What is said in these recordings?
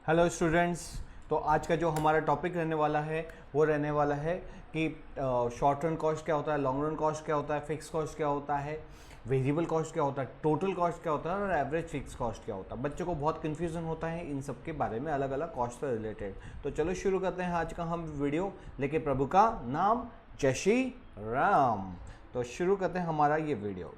Hello students. तो आज का जो हमारा टॉपिक रहने वाला है वो रहने वाला है कि शॉर्ट रन कॉस्ट क्या होता है, लॉन्ग रन कॉस्ट क्या होता है, फिक्स कॉस्ट क्या होता है, वेरिएबल कॉस्ट क्या होता है, टोटल कॉस्ट क्या होता है और एवरेज फिक्स कॉस्ट क्या होता है। बच्चों को बहुत कन्फ्यूजन होता है इन सब के बारे में, अलग अलग कॉस्ट से रिलेटेड। तो चलो शुरू करते हैं आज का हम वीडियो लेके, प्रभु का नाम जय श्री राम। तो शुरू करते हैं हमारा ये वीडियो।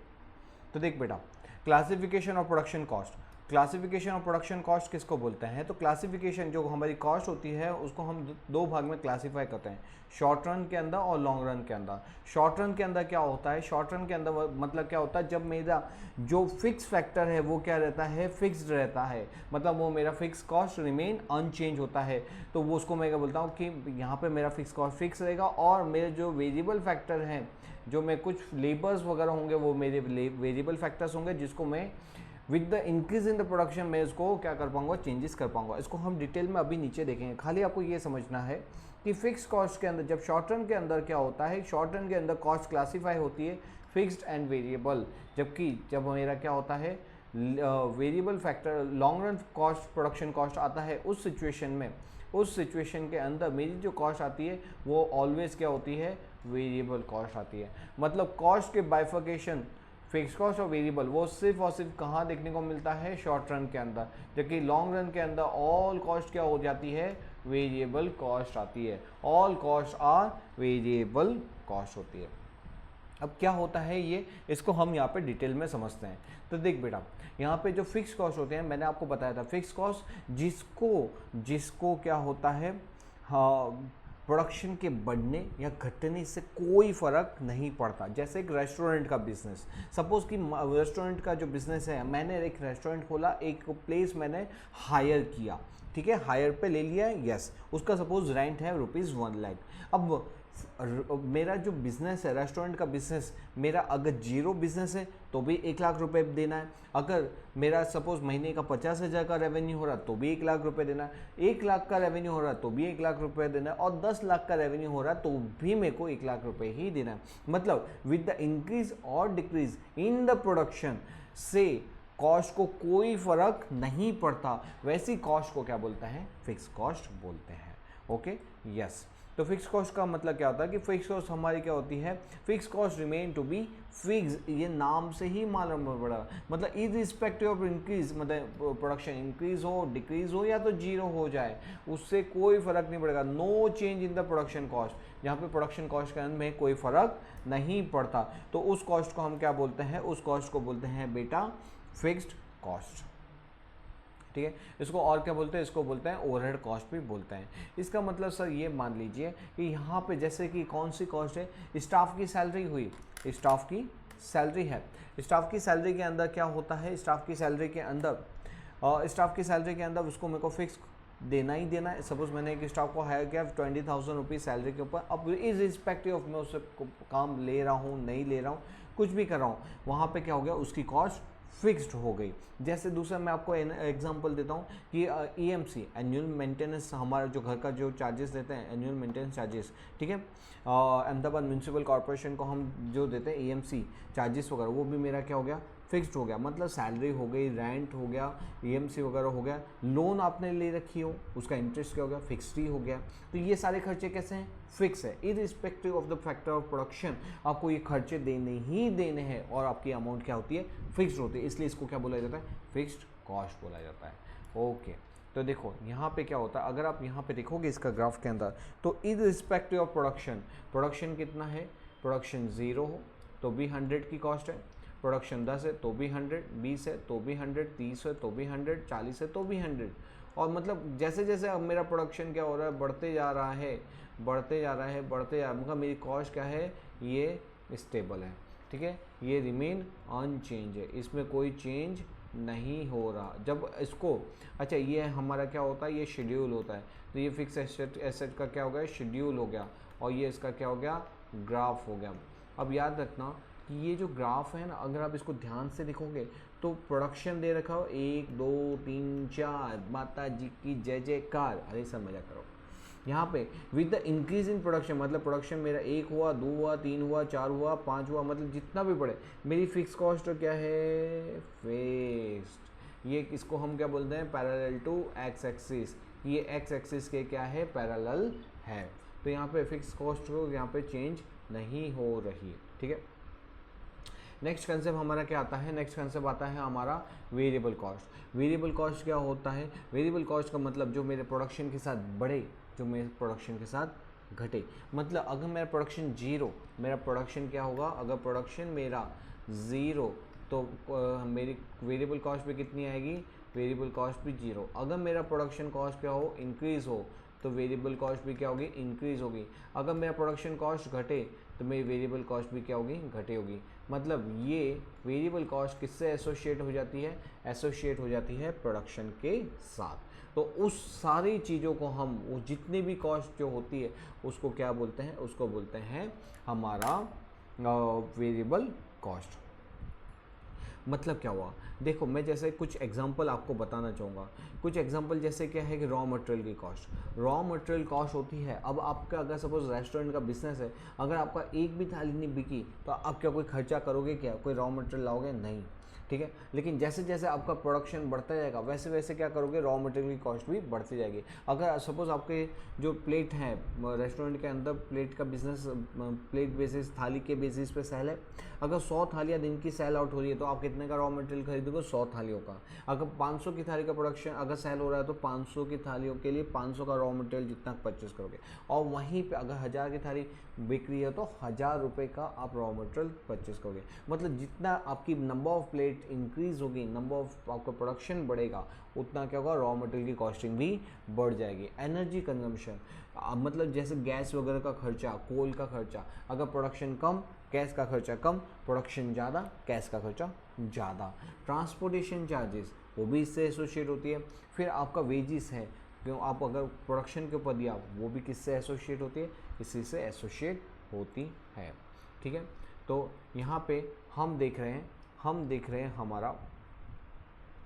तो देख बेटा, classification of production cost. Classification of production cost किसको बोलते हैं? तो क्लासिफिकेशन जो हमारी कॉस्ट होती है उसको हम दो भाग में क्लासीफाई करते हैं, शॉर्ट रन के अंदर और लॉन्ग रन के अंदर। शॉर्ट रन के अंदर क्या होता है? शॉर्ट रन के अंदर मतलब क्या होता है, जब मेरा जो फिक्स फैक्टर है वो क्या रहता है, फिक्स्ड रहता है, मतलब वो मेरा फिक्स कॉस्ट रिमेन अनचेंज होता है। तो वो उसको मैं क्या बोलता हूँ कि यहाँ पे मेरा फिक्स कॉस्ट फिक्स रहेगा और मेरे जो वेरिएबल फैक्टर हैं, जो मैं कुछ लेबर्स वगैरह होंगे वो मेरे वेरिएबल फैक्टर्स होंगे, जिसको मैं with the increase in the production मैं इसको क्या कर पाऊंगा, चेंजेस कर पाऊंगा। इसको हम डिटेल में अभी नीचे देखेंगे। खाली आपको ये समझना है कि फिक्स कॉस्ट के अंदर, जब शॉर्ट रन के अंदर क्या होता है, शॉर्ट रन के अंदर कॉस्ट क्लासीफाई होती है फिक्स्ड एंड वेरिएबल, जबकि जब मेरा क्या होता है variable factor, long run cost, production cost आता है, उस सिचुएशन में, उस सिचुएशन के अंदर मेरी जो कॉस्ट आती है वो ऑलवेज क्या होती है, वेरिएबल कॉस्ट आती है। मतलब कॉस्ट के बाइफर्केशन फिक्स कॉस्ट और वेरिएबल वो सिर्फ और सिर्फ कहाँ देखने को मिलता है, शॉर्ट रन के अंदर, जबकि लॉन्ग रन के अंदर ऑल कॉस्ट क्या हो जाती है, वेरिएबल कॉस्ट आती है। All cost are variable cost होती है। अब क्या होता है ये, इसको हम यहाँ पे डिटेल में समझते हैं। तो देख बेटा, यहाँ पे जो फिक्स कॉस्ट होते हैं, मैंने आपको बताया था फिक्स कॉस्ट जिसको जिसको क्या होता है, हाँ, प्रोडक्शन के बढ़ने या घटने से कोई फ़र्क नहीं पड़ता। जैसे एक रेस्टोरेंट का बिजनेस, सपोज़ कि रेस्टोरेंट का जो बिज़नेस है, मैंने एक रेस्टोरेंट खोला, एक प्लेस मैंने हायर किया, ठीक है, हायर पे ले लिया है, यस, उसका सपोज रेंट है ₹1,00,000। अब मेरा जो बिज़नेस है, रेस्टोरेंट का बिज़नेस, मेरा अगर जीरो बिज़नेस है तो भी 1,00,000 रुपये देना है। अगर मेरा सपोज महीने का 50,000 का रेवेन्यू हो रहा तो भी 1,00,000 रुपये देना है। 1,00,000 का रेवेन्यू हो रहा तो भी 1,00,000 रुपये देना है, और 10 लाख का रेवेन्यू हो रहा तो भी मेरे को 1,00,000 रुपये ही देना है। मतलब विद द इंक्रीज और डिक्रीज इन द प्रोडक्शन से कॉस्ट को कोई फर्क नहीं पड़ता। वैसी कॉस्ट को क्या बोलते हैं, फिक्स कॉस्ट बोलते हैं। Okay, yes. तो फिक्स कॉस्ट का मतलब क्या होता है कि फिक्स कॉस्ट हमारी क्या होती है, fix cost remain to be fix, ये नाम से ही मालूम पड़ा। मतलब इरिस्पेक्टिव ऑफ इंक्रीज, मतलब प्रोडक्शन इंक्रीज हो, डिक्रीज हो या तो जीरो हो जाए, उससे कोई फर्क नहीं पड़ेगा। No change in the production cost, जहाँ पे प्रोडक्शन कॉस्ट के अंदर में कोई फर्क नहीं पड़ता, तो उस कॉस्ट को हम क्या बोलते हैं, उस कॉस्ट को बोलते हैं बेटा फिक्स्ड कॉस्ट। ठीक है, इसको और क्या बोलते हैं, इसको बोलते हैं ओवरहेड कॉस्ट भी बोलते हैं। इसका मतलब सर ये मान लीजिए कि यहाँ पे जैसे कि कौन सी कॉस्ट है, स्टाफ की सैलरी हुई, स्टाफ की सैलरी है, स्टाफ की सैलरी के अंदर क्या होता है, स्टाफ की सैलरी के अंदर उसको मेरे को फिक्स देना ही देना है। सपोज मैंने एक स्टाफ को हायर किया 20,000 रुपीज़ सैलरी के ऊपर, अब इज रिस्पेक्टिव ऑफ मैं उससे काम ले रहा हूँ नहीं ले रहा हूँ, कुछ भी कर रहा हूँ, वहाँ पे क्या हो गया, उसकी कॉस्ट फिक्स्ड हो गई। जैसे दूसरा मैं आपको एग्जांपल देता हूँ कि EMC, एनुअल मेंटेनेंस, हमारा जो घर का जो चार्जेस देते हैं, एनुअल मेंटेनेंस चार्जेस, ठीक है, अहमदाबाद म्यूनसिपल कॉर्पोरेशन को हम जो देते हैं EMC चार्जेस वगैरह, वो भी मेरा क्या हो गया, फिक्स्ड हो गया। मतलब सैलरी हो गई, रेंट हो गया, EMC वगैरह हो गया, लोन आपने ले रखी हो उसका इंटरेस्ट क्या हो गया, फिक्स्ड ही हो गया। तो ये सारे खर्चे कैसे हैं, फिक्स है, irrespective of the factor of production, आपको ये खर्चे देने ही देने हैं और आपकी अमाउंट क्या होती है, फिक्स्ड होती है, इसलिए इसको क्या बोला जाता है, फिक्स्ड कॉस्ट बोला जाता है। ओके, तो देखो यहाँ पे क्या होता है, अगर आप यहाँ पे देखोगे इसका ग्राफ के अंदर, तो इरिस्पेक्टिव ऑफ प्रोडक्शन, प्रोडक्शन कितना है, प्रोडक्शन 0 हो तो भी 100 की कॉस्ट है, प्रोडक्शन 10 है तो भी 100, 20 है तो भी 100, 30 है तो भी 100, 40 है तो भी 100। और मतलब जैसे जैसे अब मेरा प्रोडक्शन क्या हो रहा है, बढ़ते जा रहा है, बढ़ते जा रहा है, बढ़ते जा रहा है, मतलब मेरी कॉस्ट क्या है, ये स्टेबल है, ठीक है, ये रिमेन अनचेंज है, इसमें कोई चेंज नहीं हो रहा। जब इसको, अच्छा ये हमारा क्या होता है, ये शेड्यूल होता है, तो ये फिक्स एसेट का क्या हो गया, शेड्यूल हो गया, और ये इसका क्या हो गया, ग्राफ हो गया। अब याद रखना कि ये जो ग्राफ है ना, अगर आप इसको ध्यान से देखोगे तो प्रोडक्शन दे रखा हो 1 2 3 4, माता जी की जय जयकार, अरे सब मजा करो। यहाँ पे with the increase in production, मतलब प्रोडक्शन मेरा 1 हुआ, 2 हुआ, 3 हुआ, 4 हुआ, 5 हुआ, मतलब जितना भी बढ़े, मेरी फिक्स कॉस्ट क्या है, फिक्स्ड। ये इसको हम क्या बोलते हैं, पैरेलल टू एक्स एक्सिस, ये एक्स एक्सिस के क्या है, पैरेलल है। तो यहाँ पे फिक्स कॉस्ट को यहाँ पे चेंज नहीं हो रही है, ठीक है। नेक्स्ट कंसेप्ट हमारा क्या आता है, नेक्स्ट कंसेप्ट आता है हमारा वेरिएबल कॉस्ट। वेरिएबल कॉस्ट क्या होता है, वेरिएबल कॉस्ट का मतलब जो मेरे प्रोडक्शन के साथ बढ़े, जो मेरे प्रोडक्शन के साथ घटे। मतलब अगर मेरा प्रोडक्शन जीरो, मेरा प्रोडक्शन क्या होगा, अगर प्रोडक्शन मेरा ज़ीरो तो मेरी वेरिएबल कॉस्ट भी कितनी आएगी, वेरिएबल कॉस्ट भी जीरो। अगर मेरा प्रोडक्शन कॉस्ट क्या हो, इंक्रीज़ हो, तो वेरिएबल कॉस्ट भी क्या होगी, इंक्रीज़ होगी। अगर मेरा प्रोडक्शन कॉस्ट घटे तो मेरी वेरिएबल कॉस्ट भी क्या होगी, घटे होगी। मतलब ये वेरिएबल कॉस्ट किससे एसोसिएट हो जाती है, एसोसिएट हो जाती है प्रोडक्शन के साथ। तो उस सारी चीज़ों को हम, वो जितनी भी कॉस्ट जो होती है उसको क्या बोलते हैं, उसको बोलते हैं हमारा वेरिएबल कॉस्ट। मतलब क्या हुआ, देखो मैं जैसे कुछ एग्जांपल आपको बताना चाहूँगा। कुछ एग्जांपल जैसे क्या है कि रॉ मटेरियल की कॉस्ट, रॉ मटेरियल कॉस्ट होती है। अब आपका अगर सपोज रेस्टोरेंट का बिजनेस है, अगर आपका एक भी थाली नहीं बिकी तो आप क्या कोई खर्चा करोगे, क्या कोई रॉ मटेरियल लाओगे, नहीं, ठीक है। लेकिन जैसे जैसे आपका प्रोडक्शन बढ़ता जाएगा वैसे वैसे क्या करोगे, रॉ मटेरियल की कॉस्ट भी बढ़ती जाएगी। अगर सपोज आपके जो प्लेट हैं रेस्टोरेंट के अंदर, प्लेट का बिजनेस प्लेट बेसिस, थाली के बेसिस पे सेल है। अगर 100 थालियाँ दिन की सेल आउट हो रही है तो आप कितने का रॉ मटेरियल खरीदोगे, 100 थालियों का। अगर 500 की थाली का प्रोडक्शन अगर सेल हो रहा है तो 500 की थालियों के लिए 500 का रॉ मटेरियल जितना परचेस करोगे। और वहीं पे अगर 1000 की थाली बिक रही है तो 1000 रुपये का आप रॉ मटेरियल परचेस करोगे। मतलब जितना आपकी नंबर ऑफ प्लेट इंक्रीज होगी, नंबर ऑफ आपका प्रोडक्शन बढ़ेगा, उतना क्या होगा, रॉ मटेरियल की कॉस्टिंग भी बढ़ जाएगी। एनर्जी कंजम्पशन, मतलब जैसे गैस वगैरह का खर्चा, कोल का खर्चा, अगर प्रोडक्शन कम, गैस का खर्चा कम, प्रोडक्शन ज़्यादा, गैस का खर्चा ज़्यादा। ट्रांसपोर्टेशन चार्जेस वो भी इससे एसोसिएट होती है। फिर आपका वेजिस है, क्यों आप अगर प्रोडक्शन के ऊपर दिया, वो भी किससे एसोसिएट होती है, इसी से एसोसिएट होती है, ठीक है। तो यहाँ पे हम देख रहे हैं हमारा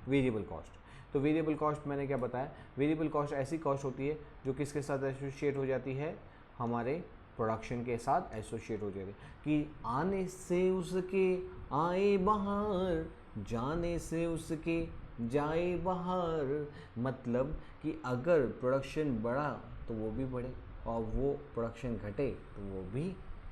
वेरिएबल कॉस्ट। तो वेरिएबल कॉस्ट मैंने क्या बताया, वेरिएबल कॉस्ट ऐसी कॉस्ट होती है जो किसके साथ एसोसिएट हो जाती है, हमारे प्रोडक्शन के साथ एसोसिएट हो जाती है। कि आने से उसके आए बाहर, जाने से उसके जाए बाहर। मतलब कि अगर प्रोडक्शन बढ़ा तो वो भी बढ़े, और वो प्रोडक्शन घटे तो वो भी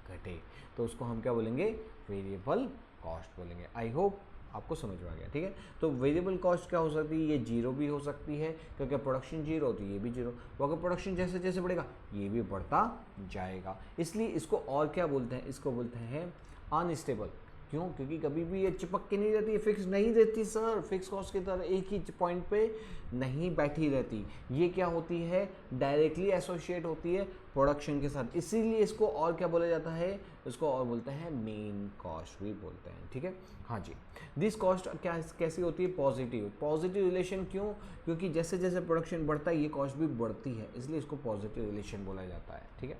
घटे, तो उसको हम क्या बोलेंगे, वेरिएबल कॉस्ट बोलेंगे। आई होप आपको समझ में आ गया, ठीक है। तो वेरिएबल कॉस्ट क्या हो सकती है, ये जीरो भी हो सकती है, क्योंकि प्रोडक्शन जीरो होती है, ये भी जीरो। तो अगर प्रोडक्शन जैसे जैसे बढ़ेगा ये भी बढ़ता जाएगा, इसलिए इसको और क्या बोलते हैं, इसको बोलते हैं अनस्टेबल। क्यों, क्योंकि कभी भी ये चिपक के नहीं रहती है, फिक्स नहीं रहती सर, फिक्स कॉस्ट की तरह एक ही पॉइंट पे नहीं बैठी रहती। ये क्या होती है, डायरेक्टली एसोसिएट होती है प्रोडक्शन के साथ, इसीलिए इसको और क्या बोला जाता है, इसको और बोलते हैं मेन कॉस्ट भी बोलते हैं, ठीक है। हाँ जी, दिस कॉस्ट क्या कैसी होती है, पॉजिटिव, पॉजिटिव रिलेशन। क्यों, क्योंकि जैसे जैसे प्रोडक्शन बढ़ता है ये कॉस्ट भी बढ़ती है, इसलिए इसको पॉजिटिव रिलेशन बोला जाता है, ठीक है।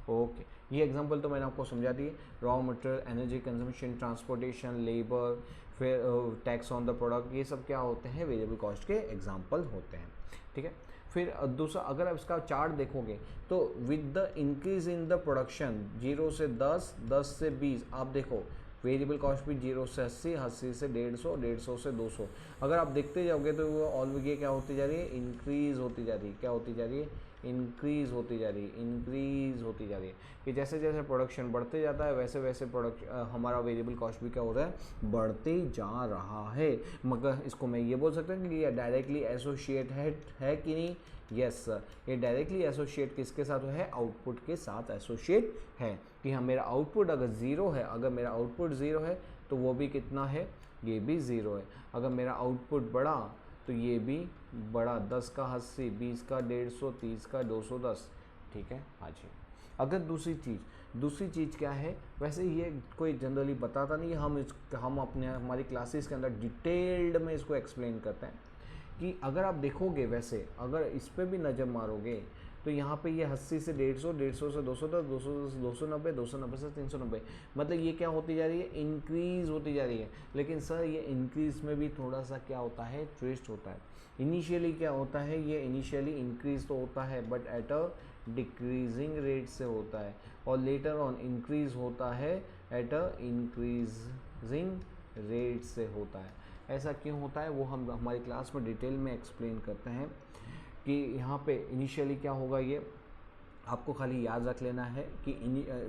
ओके, ये एग्जांपल तो मैंने आपको समझा दिए। Raw material, energy consumption, transportation, labour, फिर टैक्स ऑन द प्रोडक्ट, ये सब क्या होते हैं, वेरिएबल कॉस्ट के एग्जांपल होते हैं, ठीक है। फिर दूसरा, अगर आप इसका चार्ट देखोगे तो with the increase in the production 0 से 10, 10 से 20, आप देखो वेरिएबल कॉस्ट भी 0 से 80, 80 से 150, 150 से 200। अगर आप देखते जाओगे तो वो ऑल ये क्या होती जा रही है, इंक्रीज होती जा रही है। क्या होती जा रही है, इंक्रीज होती जा रही है, इंक्रीज होती जा रही है। कि जैसे जैसे प्रोडक्शन बढ़ते जाता है वैसे वैसे हमारा वेरिएबल कॉस्ट भी क्या हो रहा है, बढ़ते जा रहा है। मगर इसको मैं ये बोल सकता हूँ कि ये डायरेक्टली एसोसिएट है कि नहीं, यस सर, ये डायरेक्टली एसोसिएट किसके साथ है, आउटपुट के साथ एसोसिएट है। कि हाँ, मेरा आउटपुट अगर ज़ीरो है, अगर मेरा आउटपुट ज़ीरो है तो वो भी कितना है, ये भी ज़ीरो है। अगर मेरा आउटपुट बढ़ा तो ये भी बढ़ा, 10 का 80, 20 का 150, 30 का 210, ठीक है। हाँ जी। अगर दूसरी चीज़ क्या है, वैसे ये कोई जनरली बताता नहीं, हम अपने हमारी क्लासेस के अंदर डिटेल्ड में इसको एक्सप्लेन करते हैं। कि अगर आप देखोगे, वैसे अगर इस पर भी नज़र मारोगे तो यहाँ पे ये 80 से 150, 150 से 210, 210 से 290, 290 से 390, मतलब ये क्या होती जा रही है, इंक्रीज़ होती जा रही है। लेकिन सर ये इंक्रीज़ में भी थोड़ा सा क्या होता है, ट्विस्ट होता है। इनिशियली क्या होता है, ये इनिशियली इंक्रीज़ तो होता है but at a decreasing rate से होता है, और लेटर ऑन इंक्रीज़ होता है एट अ इंक्रीजिंग रेट से होता है। ऐसा क्यों होता है वो हम हमारी क्लास में डिटेल में एक्सप्लेन करते हैं कि यहाँ पे इनिशियली क्या होगा। ये आपको खाली याद रख लेना है कि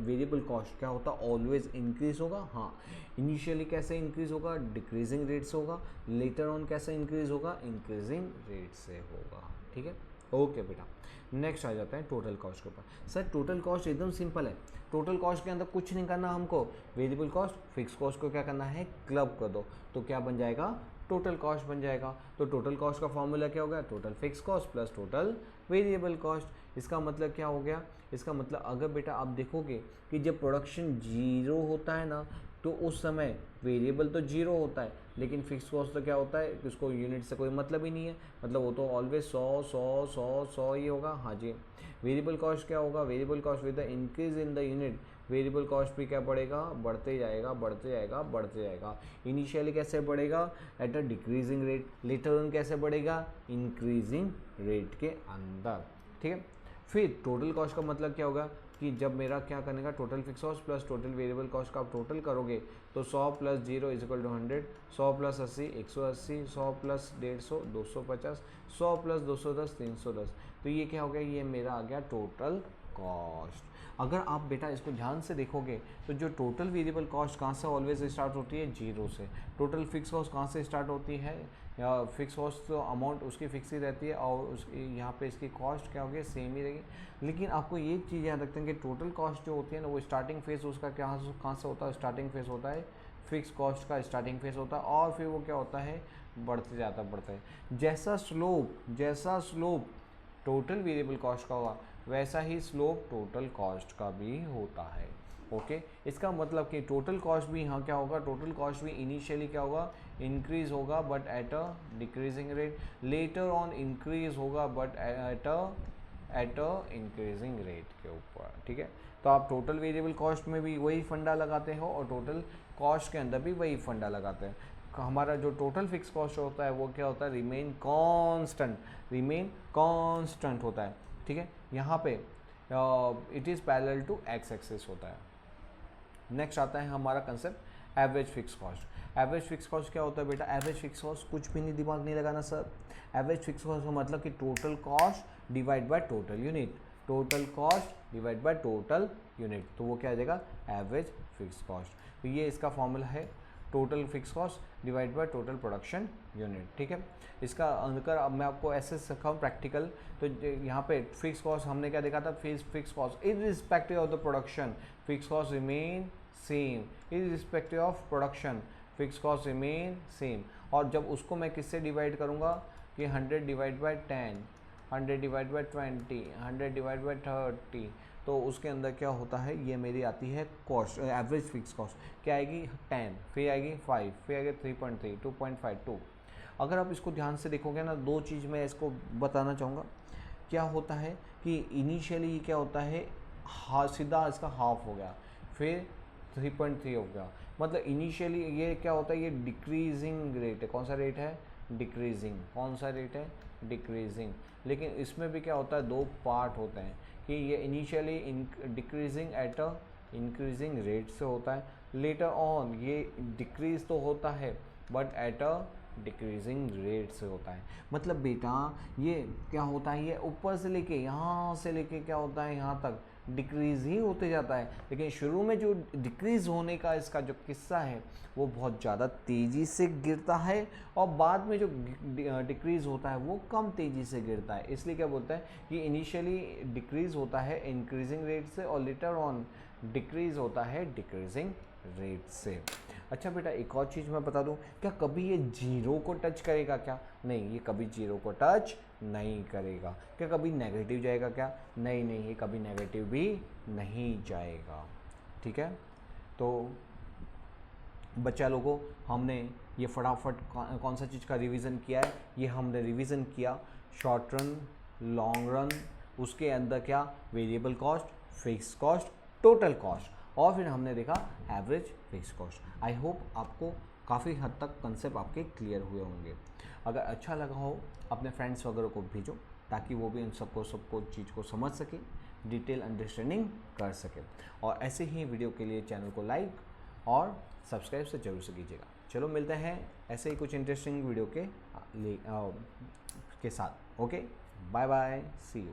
वेरिएबल कॉस्ट क्या होता है, ऑलवेज इंक्रीज होगा। हाँ, इनिशियली कैसे इंक्रीज होगा, डिक्रीजिंग रेट से होगा। लेटर ऑन कैसे इंक्रीज होगा, इंक्रीजिंग रेट से होगा। ठीक है, ओके बेटा। नेक्स्ट आ जाता है टोटल कॉस्ट के ऊपर। सर टोटल कॉस्ट एकदम सिंपल है। टोटल कॉस्ट के अंदर कुछ नहीं करना हमको, वेरिएबल कॉस्ट फिक्स कॉस्ट को क्या करना है, क्लब कर दो, तो क्या बन जाएगा, टोटल कॉस्ट बन जाएगा। तो टोटल कॉस्ट का फॉर्मूला क्या हो गया, total fix cost plus total variable cost. इसका मतलब क्या हो गया, इसका मतलब अगर बेटा आप देखोगे कि जब प्रोडक्शन जीरो होता है ना, तो उस समय वेरिएबल तो जीरो होता है, लेकिन फिक्स कॉस्ट तो क्या होता है, उसको यूनिट से कोई मतलब ही नहीं है, मतलब वो तो ऑलवेज 100 ही होगा। हाँ जी, वेरिएबल कॉस्ट क्या होगा, variable cost with the increase in the unit, variable cost भी क्या बढ़ेगा, बढ़ते जाएगा बढ़ते जाएगा बढ़ते जाएगा। इनिशियली कैसे बढ़ेगा, eight a decreasing rate, later on कैसे बढ़ेगा, इंक्रीजिंग रेट के अंदर। ठीक है, फिर टोटल कॉस्ट का मतलब क्या होगा कि जब मेरा क्या करने का, total fix cost plus total variable cost का आप टोटल करोगे तो 100 plus 0 equal to 100, 100 plus 80 180, 100 plus 150 250, 100 plus 210 310। तो ये क्या हो गया, ये मेरा आ गया टोटल कॉस्ट। अगर आप बेटा इसको ध्यान से देखोगे तो जो टोटल वेरिएबल कॉस्ट कहाँ से ऑलवेज स्टार्ट होती है, जीरो से। टोटल फिक्स कॉस्ट कहाँ से स्टार्ट होती है, या फिक्स कॉस्ट तो अमाउंट उसकी फिक्स ही रहती है, और उसकी यहाँ पे इसकी कॉस्ट क्या होगी, सेम ही रहेगी। लेकिन आपको ये चीज़ याद रखते हैं कि टोटल कॉस्ट जो होती है ना, वो स्टार्टिंग फेज उसका कहाँ से होता है, स्टार्टिंग फेज होता है फिक्स कॉस्ट का स्टार्टिंग फेज होता है, और फिर वो क्या होता है, बढ़ते जाता बढ़ता है। जैसा स्लोप टोटल वेरिएबल कॉस्ट का हुआ, वैसा ही स्लोप टोटल कॉस्ट का भी होता है। ओके, इसका मतलब कि टोटल कॉस्ट भी यहाँ क्या होगा, टोटल कॉस्ट भी इनिशियली क्या होगा, इंक्रीज होगा but at a decreasing rate, later on increase होगा but at a increasing rate के ऊपर। ठीक है, तो आप टोटल वेरिएबल कॉस्ट में भी वही फंडा लगाते हो और टोटल कॉस्ट के अंदर भी वही फंडा लगाते हैं। हमारा जो टोटल फिक्स कॉस्ट होता है वो क्या होता है, रिमेन कांस्टेंट होता है। ठीक है, यहाँ पे it is parallel to X axis होता है। नेक्स्ट आता है हमारा concept average fix cost. Average fix cost क्या होता है बेटा, एवरेज फिक्स कॉस्ट कुछ भी नहीं, दिमाग नहीं लगाना सर। एवरेज फिक्स कॉस्ट का मतलब कि total cost divide by total unit, total cost divide by total unit, तो वो क्या आ जाएगा, एवरेज फिक्स कॉस्ट। तो ये इसका फॉर्मूला है, total fix cost divide by total production unit. ठीक है, इसका अंकर अब मैं आपको ऐसे सिखाऊँ प्रैक्टिकल। तो यहाँ पे फिक्स कॉस्ट हमने क्या देखा था, fix cost irrespective of the production, fix cost remain same, irrespective of production fix cost remain same. और जब उसको मैं किससे डिवाइड करूँगा कि 100 divide by 10, 100 divide by 20, 100 divide by 30, तो उसके अंदर क्या होता है, ये मेरी आती है कॉस्ट, एवरेज फिक्स कॉस्ट क्या आएगी, 10, फिर आएगी 5, फिर आएगी 3.3, 2.5, 2। अगर आप इसको ध्यान से देखोगे ना, दो चीज़ मैं इसको बताना चाहूँगा। क्या होता है कि इनिशियली क्या होता है, सीधा इसका हाफ हो गया, फिर 3.3 हो गया, मतलब इनिशियली ये क्या होता है, ये डिक्रीजिंग रेट है। कौन सा रेट है, डिक्रीजिंग। कौन सा रेट है, डिक्रीजिंग। लेकिन इसमें भी क्या होता है, दो पार्ट होते हैं कि ये initially decreasing eight a increasing rate से होता है, लेटर ऑन ये डिक्रीज तो होता है but at a decreasing rate से होता है। मतलब बेटा ये क्या होता है, ये ऊपर से लेके यहाँ से लेके क्या होता है, यहाँ तक डिक्रीज़ ही होते जाता है। लेकिन शुरू में जो डिक्रीज़ होने का इसका जो किस्सा है वो बहुत ज़्यादा तेज़ी से गिरता है, और बाद में जो डिक्रीज़ होता है वो कम तेज़ी से गिरता है। इसलिए क्या बोलता है कि इनिशियली डिक्रीज़ होता है इंक्रीजिंग रेट से, और लेटर ऑन डिक्रीज़ होता है डिक्रीजिंग रेट से। अच्छा बेटा, एक और चीज़ मैं बता दूं, क्या कभी ये जीरो को टच करेगा क्या, नहीं, ये कभी जीरो को टच नहीं करेगा। क्या कभी नेगेटिव जाएगा क्या, नहीं, ये कभी नेगेटिव भी नहीं जाएगा। ठीक है, तो बच्चा लोगों, हमने ये फटाफट कौन सा चीज़ का रिवीजन किया है, ये हमने रिवीजन किया शॉर्ट रन, लॉन्ग रन, उसके अंदर क्या, variable cost, fix cost, total cost, और फिर हमने देखा average fix cost. I hope आपको काफ़ी हद तक कंसेप्ट आपके क्लियर हुए होंगे। अगर अच्छा लगा हो, अपने फ्रेंड्स वगैरह को भेजो ताकि वो भी इन सबको चीज़ को समझ सके, डिटेल अंडरस्टैंडिंग कर सके। और ऐसे ही वीडियो के लिए चैनल को लाइक और सब्सक्राइब से जरूर से कीजिएगा। चलो मिलते हैं ऐसे ही कुछ इंटरेस्टिंग वीडियो के साथ। Okay, bye bye, see you.